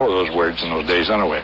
know those words in those days anyway.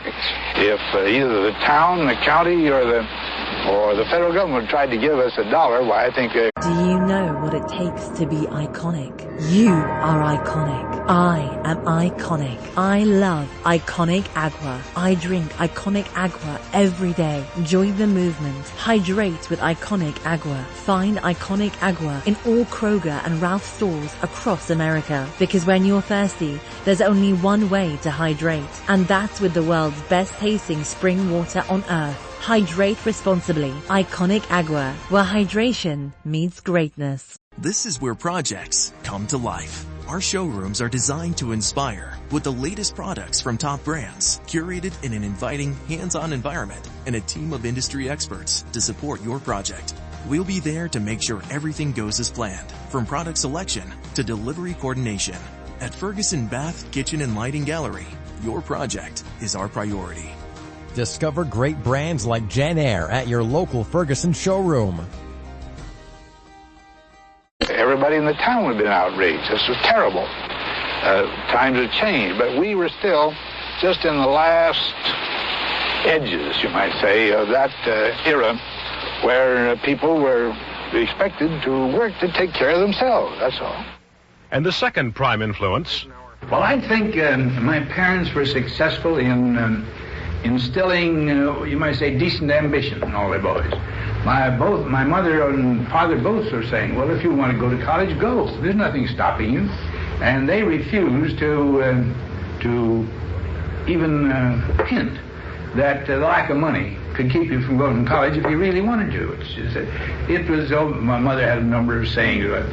If either the town, the county, or the federal government tried to give us $1, why, I think... Do you know what it takes to be iconic? You are iconic. I am iconic. I love Iconic Agua. I drink Iconic Agua every day. Join the movement. Hydrate with Iconic Agua. Find Iconic Agua in all Kroger and Ralph stores across America. Because when you're thirsty, there's only one way to hydrate. And that's with the world's best tasting spring water on earth. Hydrate responsibly. Iconic Agua, where hydration meets greatness. This is where projects come to life. Our showrooms are designed to inspire with the latest products from top brands, curated in an inviting, hands-on environment, and a team of industry experts to support your project. We'll be there to make sure everything goes as planned, from product selection to delivery coordination. At Ferguson Bath, Kitchen and Lighting Gallery, your project is our priority. Discover great brands like Jen Air at your local Ferguson showroom. Everybody in the town would have been outraged. This was terrible. Times had changed, but we were still just in the last edges, you might say, of that era where people were expected to work to take care of themselves, that's all. And the second prime influence? Well, I think my parents were successful in instilling, you might say, decent ambition in all their boys. My mother and father both were saying, well, if you want to go to college, go. There's nothing stopping you. And they refused to even hint that the lack of money could keep you from going to college if you really wanted to. It was, my mother had a number of sayings about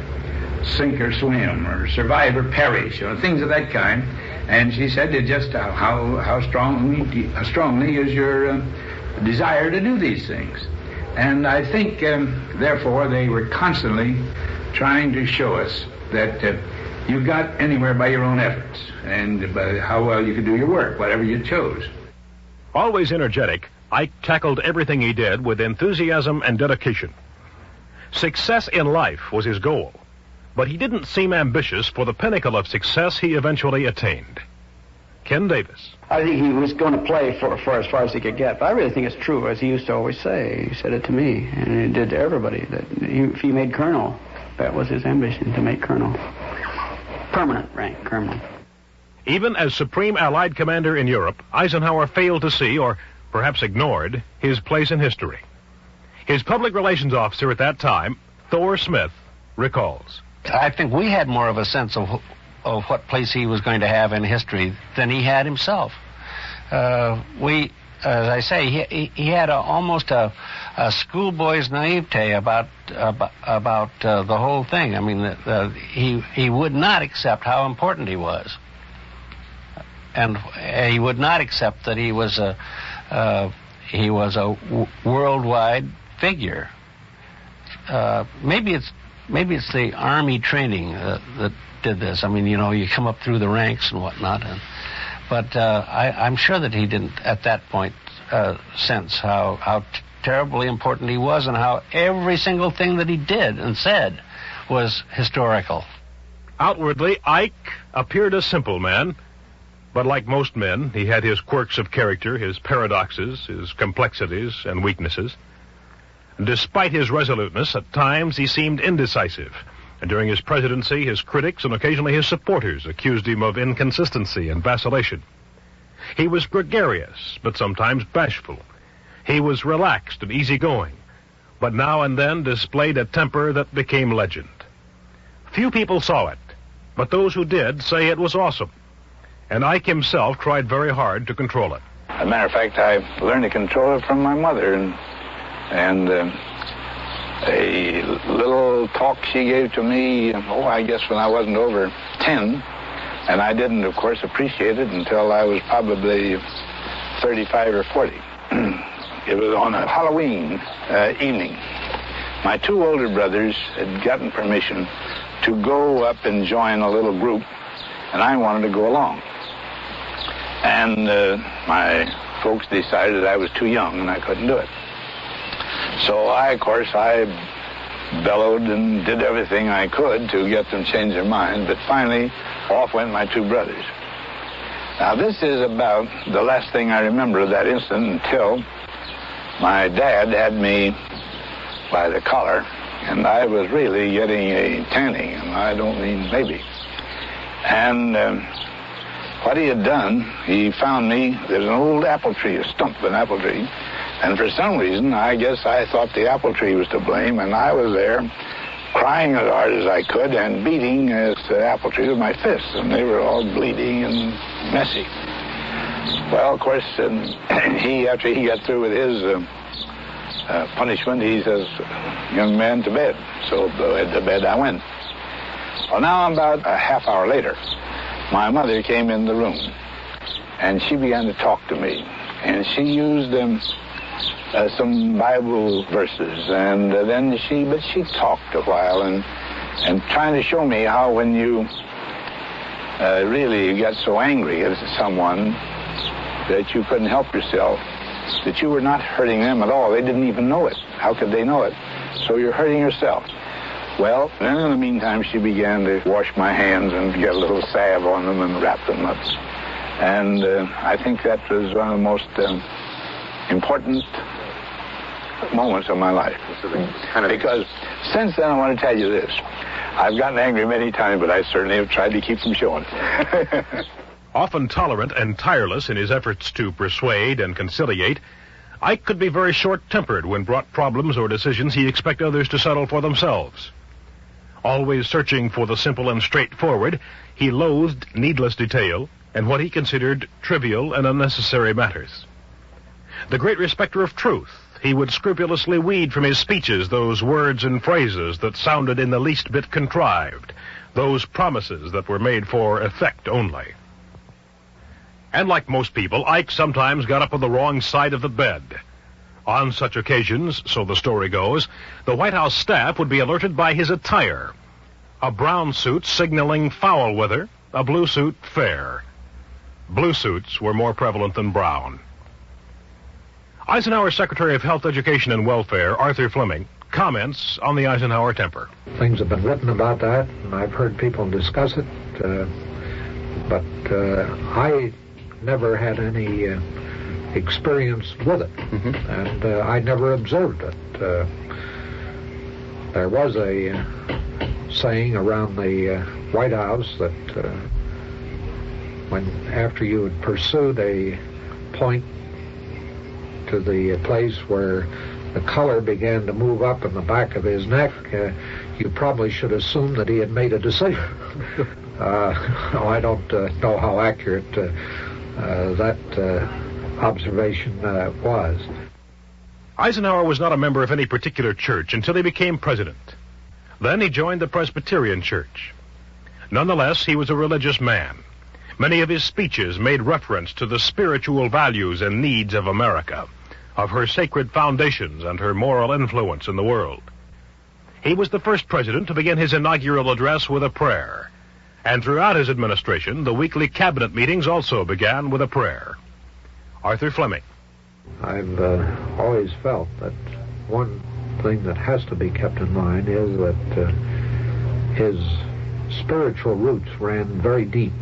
sink or swim or survive or perish, things of that kind. And she said just how strongly is your desire to do these things. And I think, therefore, they were constantly trying to show us that you got anywhere by your own efforts and by how well you could do your work, whatever you chose. Always energetic, Ike tackled everything he did with enthusiasm and dedication. Success in life was his goal, but he didn't seem ambitious for the pinnacle of success he eventually attained. Ken Davis. I think he was going to play for as far as he could get, but I really think it's true, as he used to always say. He said it to me, and he did to everybody, that if he made colonel, that was his ambition, to make colonel. Permanent rank, colonel. Even as Supreme Allied Commander in Europe, Eisenhower failed to see, or perhaps ignored, his place in history. His public relations officer at that time, Thor Smith, recalls. I think we had more of a sense of what place he was going to have in history than he had himself. As I say, he had almost a schoolboy's naivete about the whole thing. I mean, he would not accept how important he was, and he would not accept that he was a worldwide figure. Maybe it's the Army training that did this. I mean, you come up through the ranks and whatnot. But I'm sure that he didn't, at that point, sense how terribly important he was and how every single thing that he did and said was historical. Outwardly, Ike appeared a simple man, but like most men, he had his quirks of character, his paradoxes, his complexities and weaknesses. Despite his resoluteness, at times he seemed indecisive. And during his presidency, his critics and occasionally his supporters accused him of inconsistency and vacillation. He was gregarious, but sometimes bashful. He was relaxed and easygoing, but now and then displayed a temper that became legend. Few people saw it, but those who did say it was awesome. And Ike himself tried very hard to control it. As a matter of fact, I learned to control it from my mother, and a little talk she gave to me, I guess when I wasn't over 10, and I didn't, of course, appreciate it until I was probably 35 or 40. It was on a Halloween evening. My two older brothers had gotten permission to go up and join a little group, and I wanted to go along. And my folks decided I was too young and I couldn't do it. So of course, I bellowed and did everything I could to get them to change their mind, but finally, off went my two brothers. Now, this is about the last thing I remember of that incident until my dad had me by the collar, and I was really getting a tanning, and I don't mean maybe. And what he had done, he found me, there's an old apple tree, a stump of an apple tree, and for some reason, I guess I thought the apple tree was to blame, and I was there crying as hard as I could and beating the apple tree with my fists, and they were all bleeding and messy. Well, of course, after he got through with his punishment, he says, young man, to bed. So to bed I went. Well, now about a half hour later, my mother came in the room, and she began to talk to me, and she used some Bible verses, and then she talked a while, and trying to show me how when you really get so angry at someone that you couldn't help yourself, that you were not hurting them at all. They didn't even know it. How could they know it? So you're hurting yourself. Well, then in the meantime, she began to wash my hands and get a little salve on them and wrap them up. And I think that was one of the most important moments of my life. Because since then, I want to tell you this. I've gotten angry many times, but I certainly have tried to keep from showing it. Often tolerant and tireless in his efforts to persuade and conciliate, Ike could be very short-tempered when brought problems or decisions he expected others to settle for themselves. Always searching for the simple and straightforward, he loathed needless detail and what he considered trivial and unnecessary matters. The great respecter of truth, he would scrupulously weed from his speeches those words and phrases that sounded in the least bit contrived, those promises that were made for effect only. And like most people, Ike sometimes got up on the wrong side of the bed. On such occasions, so the story goes, the White House staff would be alerted by his attire. A brown suit signaling foul weather, a blue suit fair. Blue suits were more prevalent than brown. Eisenhower Secretary of Health, Education, and Welfare, Arthur Fleming, comments on the Eisenhower temper. Things have been written about that, and I've heard people discuss it, but I never had any experience with it, and I never observed it. There was a saying around the White House that after you had pursued a point to the place where the color began to move up in the back of his neck, you probably should assume that he had made a decision. I don't know how accurate that observation was. Eisenhower was not a member of any particular church until he became president. Then he joined the Presbyterian Church. Nonetheless, he was a religious man. Many of his speeches made reference to the spiritual values and needs of America, of her sacred foundations and her moral influence in the world. He was the first president to begin his inaugural address with a prayer. And throughout his administration, the weekly cabinet meetings also began with a prayer. Arthur Fleming. I've always felt that one thing that has to be kept in mind is that his spiritual roots ran very deep.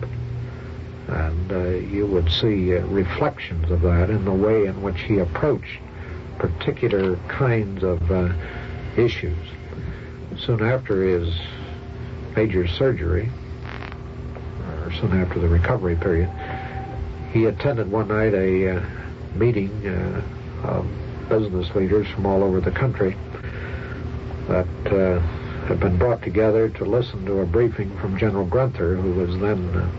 And you would see reflections of that in the way in which he approached particular kinds of issues. Soon after his major surgery, or soon after the recovery period, he attended one night a meeting of business leaders from all over the country that had been brought together to listen to a briefing from General Grunther, who was then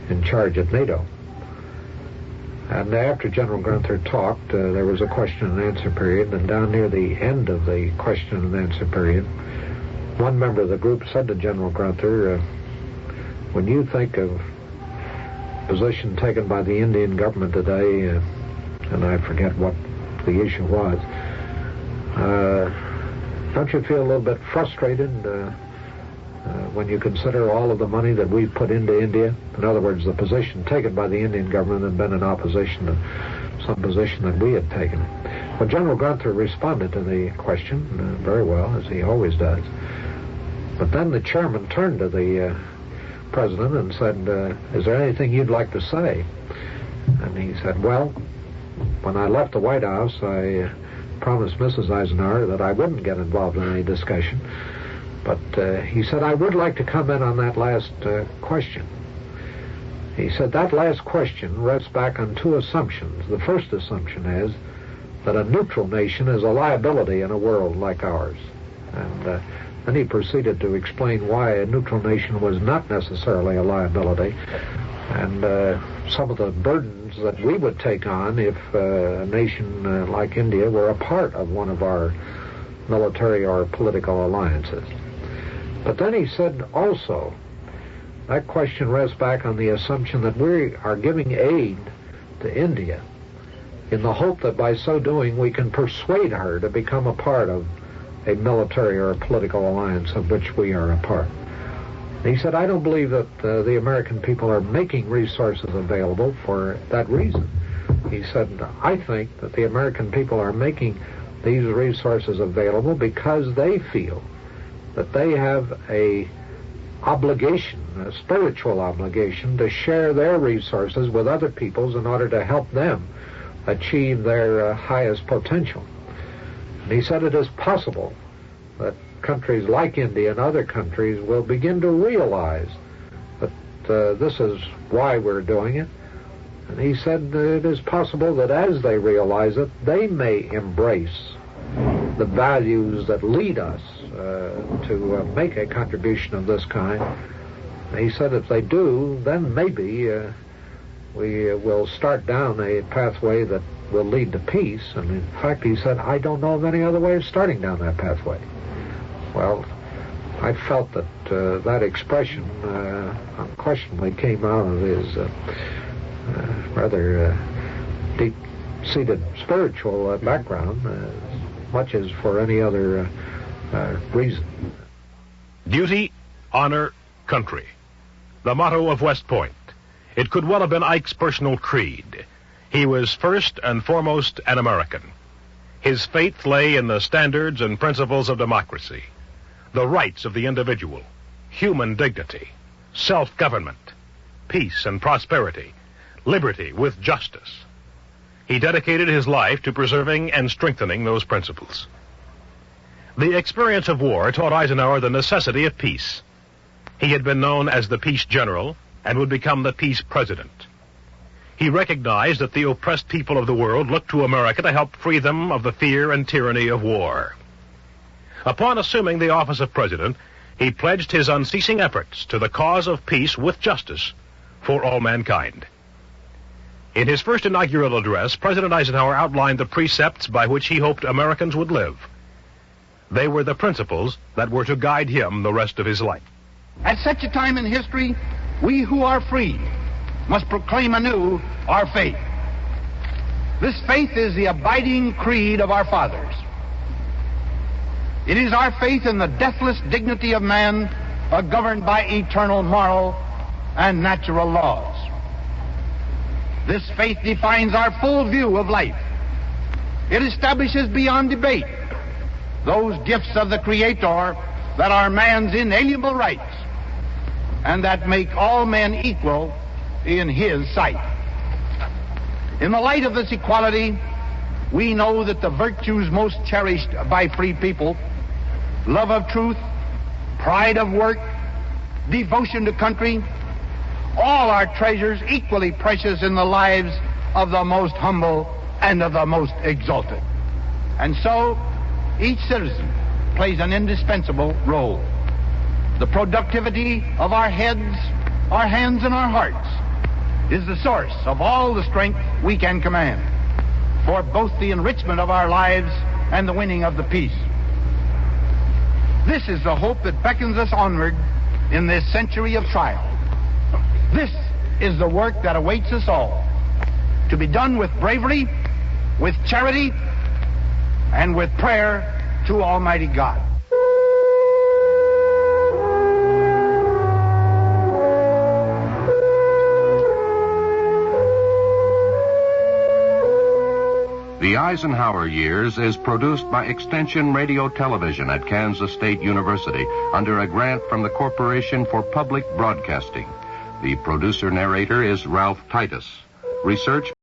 in charge at NATO. And after General Grunther talked, there was a question and answer period, and down near the end of the question and answer period, one member of the group said to General Grunther, when you think of position taken by the Indian government today, and I forget what the issue was, don't you feel a little bit frustrated when you consider all of the money that we've put into India? In other words, the position taken by the Indian government had been in opposition to some position that we had taken. Well, General Grunther responded to the question very well, as he always does. But then the chairman turned to the president and said, is there anything you'd like to say? And he said, well, when I left the White House, I promised Mrs. Eisenhower that I wouldn't get involved in any discussion. But he said, I would like to comment on that last question. He said, that last question rests back on two assumptions. The first assumption is that a neutral nation is a liability in a world like ours. And then he proceeded to explain why a neutral nation was not necessarily a liability, and some of the burdens that we would take on if a nation like India were a part of one of our military or political alliances. But then he said also, that question rests back on the assumption that we are giving aid to India in the hope that by so doing we can persuade her to become a part of a military or a political alliance of which we are a part. And he said, I don't believe that the American people are making resources available for that reason. He said, I think that the American people are making these resources available because they feel that they have a obligation, a spiritual obligation, to share their resources with other peoples in order to help them achieve their highest potential. And he said it is possible that countries like India and other countries will begin to realize that this is why we're doing it. And he said it is possible that as they realize it, they may embrace the values that lead us to make a contribution of this kind. And he said if they do, then maybe we will start down a pathway that will lead to peace. And in fact, he said, I don't know of any other way of starting down that pathway. Well, I felt that that expression unquestionably came out of his rather deep-seated spiritual background, as much as for any other reason. Duty, honor, country. The motto of West Point. It could well have been Ike's personal creed. He was first and foremost an American. His faith lay in the standards and principles of democracy, the rights of the individual, human dignity, self-government, peace and prosperity, liberty with justice. He dedicated his life to preserving and strengthening those principles. The experience of war taught Eisenhower the necessity of peace. He had been known as the peace general and would become the peace president. He recognized that the oppressed people of the world looked to America to help free them of the fear and tyranny of war. Upon assuming the office of president, he pledged his unceasing efforts to the cause of peace with justice for all mankind. In his first inaugural address, President Eisenhower outlined the precepts by which he hoped Americans would live. They were the principles that were to guide him the rest of his life. At such a time in history, we who are free must proclaim anew our faith. This faith is the abiding creed of our fathers. It is our faith in the deathless dignity of man, governed by eternal moral and natural laws. This faith defines our full view of life. It establishes beyond debate those gifts of the Creator that are man's inalienable rights and that make all men equal in His sight. In the light of this equality, we know that the virtues most cherished by free people, love of truth, pride of work, devotion to country, all are treasures equally precious in the lives of the most humble and of the most exalted. And so, each citizen plays an indispensable role. The productivity of our heads, our hands, and our hearts is the source of all the strength we can command for both the enrichment of our lives and the winning of the peace. This is the hope that beckons us onward in this century of trial. This is the work that awaits us all, to be done with bravery, with charity, and with prayer to Almighty God. The Eisenhower Years is produced by Extension Radio Television at Kansas State University under a grant from the Corporation for Public Broadcasting. The producer-narrator is Ralph Titus. Research